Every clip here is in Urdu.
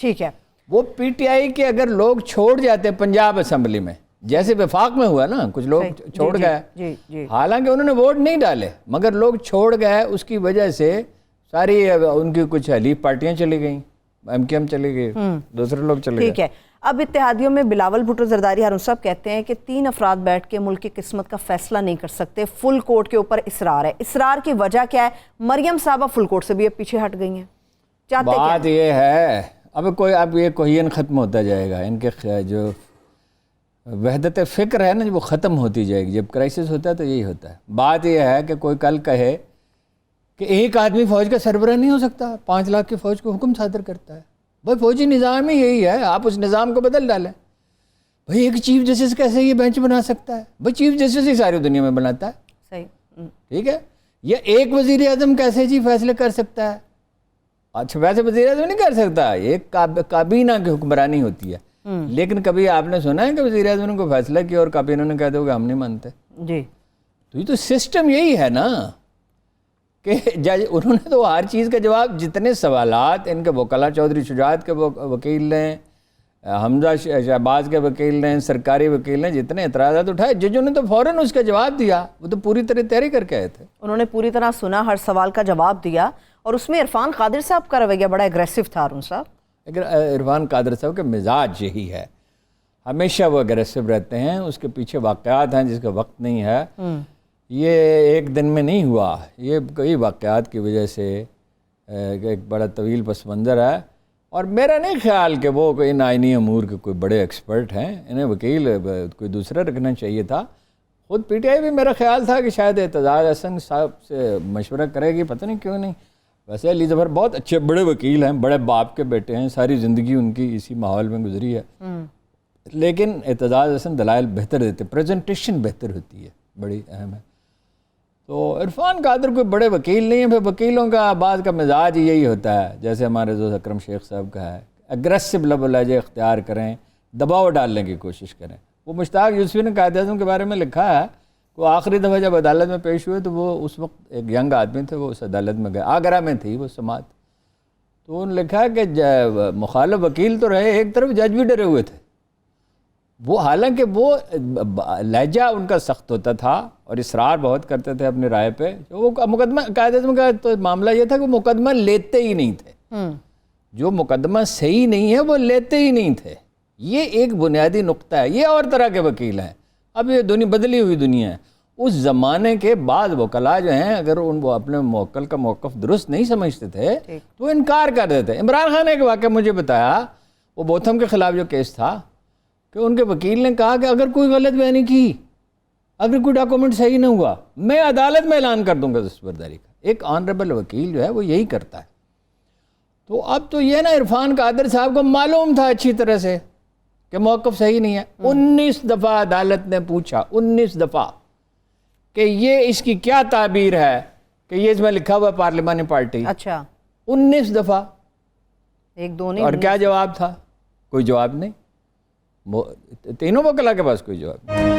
ٹھیک ہے. وہ پی ٹی آئی کے اگر لوگ چھوڑ جاتے پنجاب اسمبلی میں، جیسے وفاق میں ہوا نا، کچھ لوگ چھوڑ گئے، حالانکہ انہوں نے ووٹ نہیں ڈالے مگر لوگ چھوڑ گئے، اس کی وجہ سے ساری ان کی کچھ حلیف پارٹیاں چلی گئیں، ایم کیو ایم چلی گئی، دوسرے لوگ چلے گئے. ٹھیک ہے. اب اتحادیوں میں بلاول بھٹو زرداری ہارون صاحب کہتے ہیں کہ 3 افراد بیٹھ کے ملک کی قسمت کا فیصلہ نہیں کر سکتے، فل کورٹ کے اوپر اصرار ہے. اصرار کی وجہ کیا ہے؟ مریم صاحبہ فل کورٹ سے بھی اب پیچھے ہٹ گئی ہیں. بات یہ ہے اب یہ کوہین ختم ہوتا جائے گا، ان کے جو وحدت فکر ہے نا وہ ختم ہوتی جائے گی. جب کرائسس ہوتا ہے تو یہی ہوتا ہے. بات یہ ہے کہ کوئی کل کہے کہ ایک آدمی فوج کا سربراہ نہیں ہو سکتا، 5 لاکھ کی فوج کو حکم صادر کرتا ہے. بھائی فوجی نظام ہی یہی ہے، آپ اس نظام کو بدل ڈالیں. بھائی ایک چیف جسٹس کیسے یہ بینچ بنا سکتا ہے؟ بھائی چیف جسٹس ہی ساری دنیا میں بناتا ہے. صحیح. ٹھیک ہے. یہ ایک وزیر اعظم کیسے جی فیصلے کر سکتا ہے؟ اچھا ویسے وزیر اعظم نہیں کر سکتا، ایک کابینہ کی حکمرانی ہوتی ہے. لیکن کبھی آپ نے سنا ہے کہ وزیر اعظم نے کوئی فیصلہ کیا اور کابینہ نے کہہ دو کہ ہم نہیں مانتے؟ جی. تو یہ تو سسٹم یہی ہے نا کہ جج انہوں نے تو ہر چیز کا جواب، جتنے سوالات ان کے وکلاء چودھری شجاعت کے وکیل نے، حمزہ شہباز کے وکیل نے، سرکاری وکیل نے جتنے اعتراضات اٹھائے، ججوں نے تو فوراً اس کا جواب دیا. وہ تو پوری طرح تیاری کر کے آئے تھے. انہوں نے پوری طرح سنا، ہر سوال کا جواب دیا. اور اس میں عرفان قادر صاحب کا رویہ بڑا اگریسو تھا ہارون صاحب. عرفان قادر صاحب کا مزاج یہی ہے، ہمیشہ وہ اگریسو رہتے ہیں. اس کے پیچھے واقعات ہیں جس کا وقت نہیں ہے. یہ ایک دن میں نہیں ہوا، یہ کئی واقعات کی وجہ سے ایک بڑا طویل پس منظر ہے. اور میرا نہیں خیال کہ وہ کوئی آئینی امور کے کوئی بڑے ایکسپرٹ ہیں، انہیں وکیل کوئی دوسرا رکھنا چاہیے تھا. خود پی ٹی آئی بھی میرا خیال تھا کہ شاید اعتزاز احسن صاحب سے مشورہ کرے گی، پتہ نہیں کیوں نہیں. ویسے علی ظفر بہت اچھے بڑے وکیل ہیں، بڑے باپ کے بیٹے ہیں، ساری زندگی ان کی اسی ماحول میں گزری ہے. لیکن اعتزاز احسن دلائل بہتر دیتے، پریزنٹیشن بہتر ہوتی ہے، بڑی اہم ہے. تو عرفان قادر کوئی بڑے وکیل نہیں ہیں. پھر وکیلوں کا بعض کا مزاج یہی ہوتا ہے، جیسے ہمارے دوست اکرم شیخ صاحب کا ہے، اگریسو لب و لہجے اختیار کریں، دباؤ ڈالنے کی کوشش کریں. وہ مشتاق یوسفی نے قائد اعظم کے بارے میں لکھا ہے، وہ آخری دفعہ جب عدالت میں پیش ہوئے تو وہ اس وقت ایک ینگ آدمی تھے، وہ اس عدالت میں گئے، آگرہ میں تھی وہ سماعت. تو انہوں نے لکھا کہ مخالف وکیل تو رہے، ایک طرف جج بھی ڈرے ہوئے تھے. وہ حالانکہ وہ لہجہ ان کا سخت ہوتا تھا اور اصرار بہت کرتے تھے اپنی رائے پہ. وہ مقدمہ قائد اعظم کا تو معاملہ یہ تھا کہ وہ مقدمہ لیتے ہی نہیں تھے. جو مقدمہ صحیح نہیں ہے وہ لیتے ہی نہیں تھے. یہ ایک بنیادی نقطہ ہے. یہ اور طرح کے وکیل ہیں. اب یہ دنیا بدلی ہوئی دنیا ہے. اس زمانے کے بعض وکلاء جو ہیں اگر وہ اپنے موکل کا موقف درست نہیں سمجھتے تھے تو انکار کر دیتے. عمران خان نے ایک واقعہ مجھے بتایا، وہ بوتھم کے خلاف جو کیس تھا، کہ ان کے وکیل نے کہا کہ اگر کوئی غلط بیانی کی، اگر کوئی ڈاکومنٹ صحیح نہ ہوا، میں عدالت میں اعلان کر دوں گا دستبرداری کا. ایک آنریبل وکیل جو ہے وہ یہی کرتا ہے. تو اب تو یہ نا عرفان قادر صاحب کو معلوم تھا اچھی طرح سے کہ موقف صحیح نہیں ہے. 19 دفعہ عدالت نے پوچھا، 19 دفعہ کہ یہ اس کی کیا تعبیر ہے کہ یہ اس میں لکھا ہوا پارلیمانی پارٹی. اچھا 19 دفعہ. ایک دو نہیں. اور کیا جواب تھا؟ کوئی جواب نہیں. تینوں وکلاء کے پاس کوئی جواب نہیں.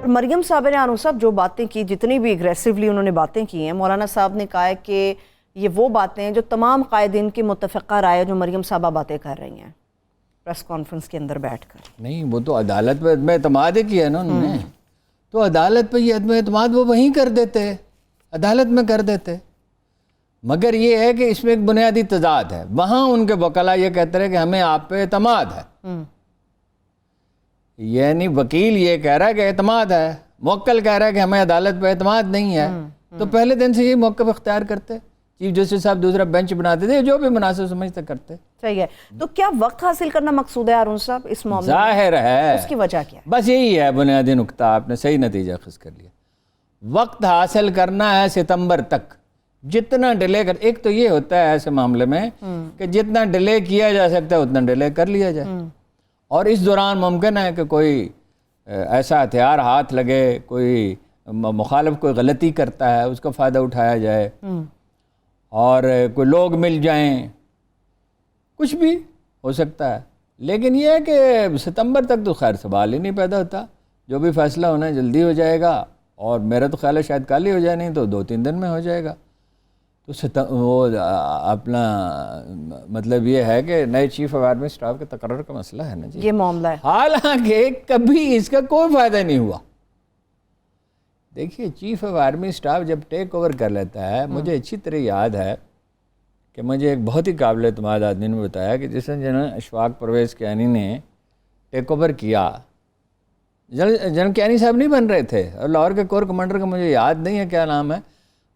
مریم صاحب نے ہارون صاحب جو باتیں کی، جتنی بھی اگریسولی انہوں نے باتیں کی ہیں، مولانا صاحب نے کہا ہے کہ یہ وہ باتیں ہیں جو تمام قائدین کی متفقہ رائے جو مریم صاحبہ باتیں کر رہی ہیں پریس کانفرنس کے اندر بیٹھ کر. نہیں، وہ تو عدالت پہ عدم اعتماد کیا ہے نا انہوں نے. تو عدالت پہ یہ عدم اعتماد وہ وہیں کر دیتے، عدالت میں کر دیتے. مگر یہ ہے کہ اس میں ایک بنیادی تضاد ہے. وہاں ان کے وکلاء یہ کہتے ہیں کہ ہمیں آپ پہ اعتماد ہے. یعنی وکیل یہ کہہ رہا ہے کہ اعتماد ہے، موکل کہہ رہا ہے کہ ہمیں عدالت پہ اعتماد نہیں ہے. تو پہلے دن سے یہ موقف اختیار کرتے، چیف جسٹس صاحب دوسرا بینچ بناتے تھے، جو بھی مناسب سمجھتے کرتے. صحیح ہے. تو کیا وقت حاصل کرنا مقصود ہے ہارون صاحب اس معاملے میں؟ ظاہر ہے. اس کی وجہ کیا ہے؟ بس یہی ہے بنیادی نقطہ، آپ نے صحیح نتیجہ خاص کر لیا. وقت حاصل کرنا ہے ستمبر تک. جتنا ڈیلے کر، ایک تو یہ ہوتا ہے ایسے معاملے میں کہ جتنا ڈیلے کیا جا سکتا ہے اتنا ڈیلے کر لیا جائے. اور اس دوران ممکن ہے کہ کوئی ایسا ہتھیار ہاتھ لگے، کوئی مخالف کوئی غلطی کرتا ہے، اس کا فائدہ اٹھایا جائے، اور کوئی لوگ مل جائیں، کچھ بھی ہو سکتا ہے. لیکن یہ ہے کہ ستمبر تک تو خیر سوال ہی نہیں پیدا ہوتا. جو بھی فیصلہ ہونا ہے جلدی ہو جائے گا، اور میرا تو خیال ہے شاید کل ہی ہو جائے، نہیں تو 2-3 دن میں ہو جائے گا۔ تو وہ اپنا مطلب یہ ہے کہ نئے چیف آف آرمی اسٹاف کے تقرر کا مسئلہ ہے نا جی، یہ معاملہ ہے۔ حالانکہ کبھی اس کا کوئی فائدہ نہیں ہوا۔ دیکھیے چیف آف آرمی اسٹاف جب ٹیک اوور کر لیتا ہے، مجھے اچھی طرح یاد ہے کہ مجھے ایک بہت ہی قابل اعتماد آدمی نے بتایا کہ جس نے جنرل اشفاق پرویز کیانی نے ٹیک اوور کیا، جنرل کیانی صاحب نہیں بن رہے تھے، اور لاہور کے کور کمانڈر کا مجھے یاد نہیں ہے کیا نام ہے،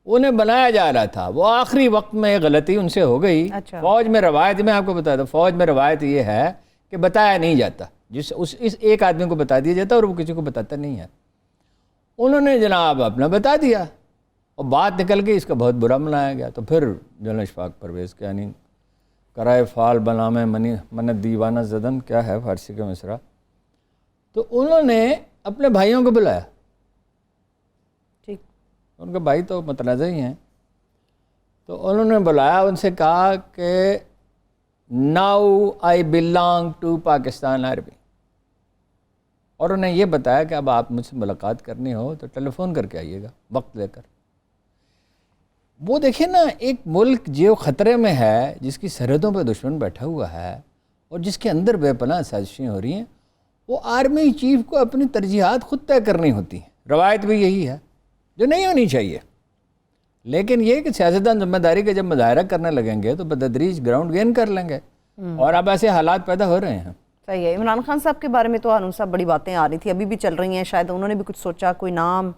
انہیں بنایا جا رہا تھا، وہ آخری وقت میں ایک غلطی ان سے ہو گئی۔ اچھا۔ فوج میں روایت، میں آپ کو بتاتا ہوں، فوج میں روایت یہ ہے کہ بتایا نہیں جاتا، اس ایک آدمی کو بتا دیا جاتا اور وہ کسی کو بتاتا نہیں ہے۔ انہوں نے جناب اپنا بتا دیا اور بات نکل گئی، اس کا بہت برا منایا گیا۔ تو پھر جنرل اشفاق پرویز کیانی کرائے فال بنا میں منت دیوانہ زدن، کیا ہے فارسی کا مصرع، تو انہوں نے اپنے بھائیوں کو بلایا، ٹھیک، ان کے بھائی تو متنازع ہی ہیں، تو انہوں نے بلایا، ان سے کہا کہ now I belong to Pakistan army, اور انہیں یہ بتایا کہ اب آپ مجھ سے ملاقات کرنی ہو تو ٹیلی فون کر کے آئیے گا وقت لے کر۔ وہ دیکھیں نا، ایک ملک جو خطرے میں ہے، جس کی سرحدوں پہ دشمن بیٹھا ہوا ہے اور جس کے اندر بے پناہ سازشیں ہو رہی ہیں، وہ آرمی چیف کو اپنی ترجیحات خود طے کرنی ہوتی ہیں۔ روایت بھی یہی ہے جو نہیں ہونی چاہیے، لیکن یہ کہ سیاستدان ذمہ داری کا جب مظاہرہ کرنے لگیں گے تو بتدریج گراؤنڈ گین کر لیں گے، اور اب ایسے حالات پیدا ہو رہے ہیں۔ صحیح ہے۔ عمران خان صاحب کے بارے میں تو ہارون صاحب بڑی باتیں آ رہی تھی، ابھی بھی چل رہی ہیں، شاید انہوں نے بھی کچھ سوچا، کوئی نام؟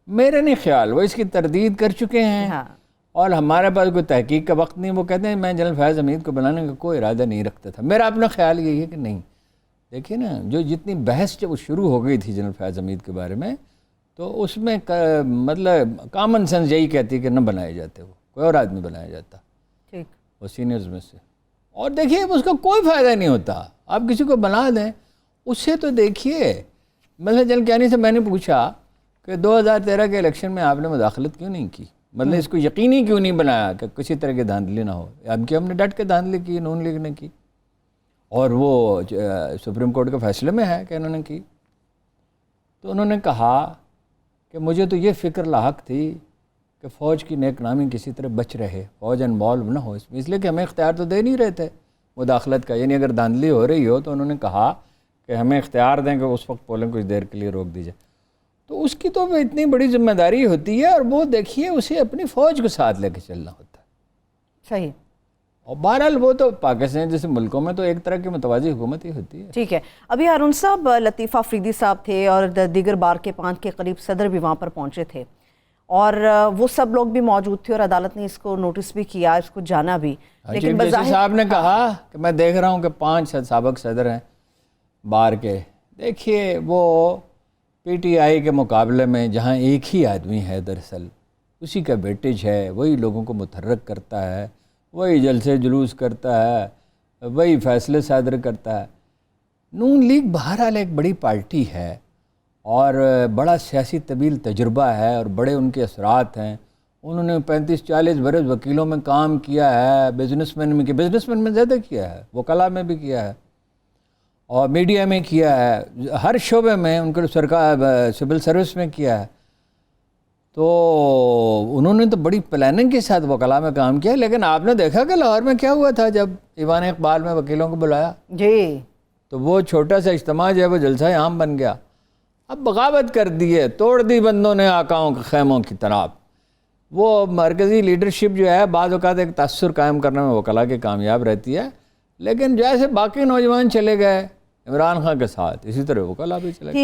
میرے نہیں خیال، وہ اس کی تردید کر چکے ہیں، ہاں، اور ہمارے پاس کوئی تحقیق کا وقت نہیں۔ وہ کہتے ہیں میں جنرل فیاض حمید کو بنانے کا کوئی ارادہ نہیں رکھتا تھا۔ میرا اپنا خیال یہی ہے کہ نہیں، دیکھیے نا، جو جتنی بحث جب شروع ہو گئی تھی جنرل فیاض حمید کے بارے میں، تو اس میں مطلب کامن سینس یہی کہتی ہے کہ نہ بنائے جاتے، وہ کوئی اور آدمی بنایا جاتا، ٹھیک، وہ سینئرز میں سے۔ اور دیکھیے اس کا کوئی فائدہ نہیں ہوتا، آپ کسی کو بنا دیں اس سے، تو دیکھیے مثلا جنرل کیانی سے میں نے پوچھا کہ 2013 کے الیکشن میں آپ نے مداخلت کیوں نہیں کی، مطلب اس کو یقینی کیوں نہیں بنایا کہ کسی طرح کی دھاندلی نہ ہو؟ ہم نے ڈٹ کے دھاندلی کی، نون لیگ نے کی، اور وہ سپریم کورٹ کے فیصلے میں ہے کہ انہوں نے کی۔ تو انہوں نے کہا کہ مجھے تو یہ فکر لاحق تھی کہ فوج کی نیک نامی کسی طرح بچ رہے، فوج انوالو نہ ہو اس میں، اس لیے کہ ہمیں اختیار تو دے نہیں رہے تھے مداخلت کا، یعنی اگر دھاندلی ہو رہی ہو تو انہوں نے کہا کہ ہمیں اختیار دیں کہ اس وقت پولنگ کچھ دیر کے لیے روک دی جائے۔ تو اس کی تو اتنی بڑی ذمہ داری ہوتی ہے، اور وہ دیکھیے اسے اپنی فوج کو ساتھ لے کے چلنا ہوتا ہے۔ صحیح، اور بہرحال وہ تو پاکستان جیسے ملکوں میں تو ایک طرح کی متوازی حکومت ہی ہوتی ہے۔ ٹھیک ہے۔ ابھی ہارون صاحب لطیفہ افریدی صاحب تھے اور دیگر بار کے 5 کے قریب صدر بھی وہاں پر پہنچے تھے، اور وہ سب لوگ بھی موجود تھے، اور عدالت نے اس کو نوٹس بھی کیا، اس کو جانا بھی، لیکن جیسے صاحب نے کہا کہ میں دیکھ رہا ہوں کہ 5 سابق صدر ہیں بار کے، دیکھیے وہ پی ٹی آئی کے مقابلے میں جہاں ایک ہی آدمی ہے، دراصل اسی کا ویٹیج ہے، وہی لوگوں کو متحرک کرتا ہے، وہی جلسے جلوس کرتا ہے، وہی فیصلے صادر کرتا ہے۔ نون لیگ بہرحال ایک بڑی پارٹی ہے اور بڑا سیاسی طویل تجربہ ہے، اور بڑے ان کے اثرات ہیں، انہوں نے 35-40 برس وکیلوں میں کام کیا ہے، بزنس مین میں زیادہ کیا ہے، وکلاء میں بھی کیا ہے، اور میڈیا میں کیا ہے، ہر شعبے میں ان کو سرکار سول سروس میں کیا ہے۔ تو انہوں نے تو بڑی پلاننگ کے ساتھ وکلاء میں کام کیا، لیکن آپ نے دیکھا کہ لاہور میں کیا ہوا تھا جب ایوان اقبال میں وکیلوں کو بلایا، جی، تو وہ چھوٹا سا اجتماع جو ہے وہ جلسہ عام بن گیا۔ اب بغاوت کر دی ہے، توڑ دی بندوں نے آقاؤں کے خیموں کی طرح۔ وہ مرکزی لیڈرشپ جو ہے بعض اوقات ایک تاثر قائم کرنے میں وکلاء کی کامیاب رہتی ہے، لیکن جیسے باقی نوجوان چلے گئے عمران خان کے ساتھ، اسی طرح وکلاء بھی چلے گئے۔